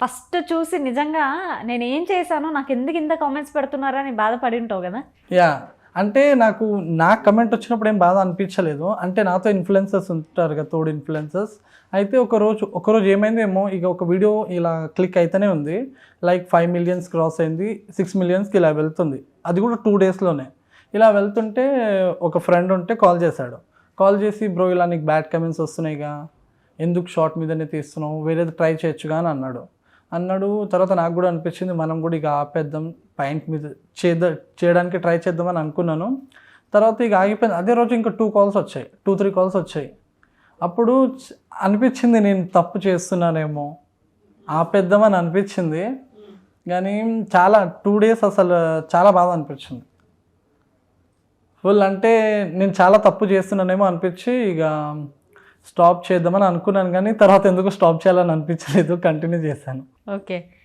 First చూసి నిజంగా నేనేం చేశానో నాకు ఎందుకు ఇంత కామెంట్స్ పెడుతున్నారని బాధపడి ఉంటావు కదా? యా అంటే నాకు కమెంట్ వచ్చినప్పుడు ఏం బాధ అనిపించలేదు. అంటే నాతో ఇన్ఫ్లుయెన్సర్స్ ఉంటారు కదా, తోడు ఇన్ఫ్లుయెన్సర్స్. అయితే ఒకరోజు ఏమైందేమో, ఇక ఒక వీడియో ఇలా క్లిక్ అయితేనే ఉంది. లైక్ 5 million క్రాస్ అయింది, 6 million ఇలా వెళ్తుంది. అది కూడా 2 daysలోనే. ఇలా వెళ్తుంటే ఒక ఫ్రెండ్ ఉంటే కాల్ చేశాడు. కాల్ చేసి బ్రో ఇలా నీకు బ్యాడ్ కమెంట్స్ వస్తున్నాయిగా, ఎందుకు షార్ట్ మీదనే తీస్తున్నావు, వేరేది ట్రై చేయొచ్చుగా అని అన్నాడు. తర్వాత నాకు కూడా అనిపించింది మనం కూడా ఇక ఆపేద్దాం, పాయింట్ మీద చేయడానికి ట్రై చేద్దామని అనుకున్నాను. తర్వాత ఇక ఆగిపోయింది. అదే రోజు ఇంకా 2-3 calls వచ్చాయి. అప్పుడు అనిపించింది నేను తప్పు చేస్తున్నానేమో, ఆపేద్దామని అనిపించింది. కానీ 2 days అసలు చాలా బాధ అనిపించింది. ఫుల్ అంటే నేను చాలా తప్పు చేస్తున్నానేమో అనిపించి ఇక స్టాప్ చేద్దామని అనుకున్నాను. కానీ తర్వాత ఎందుకు స్టాప్ చేయాలని అనిపించలేదు, కంటిన్యూ చేశాను. ఓకే.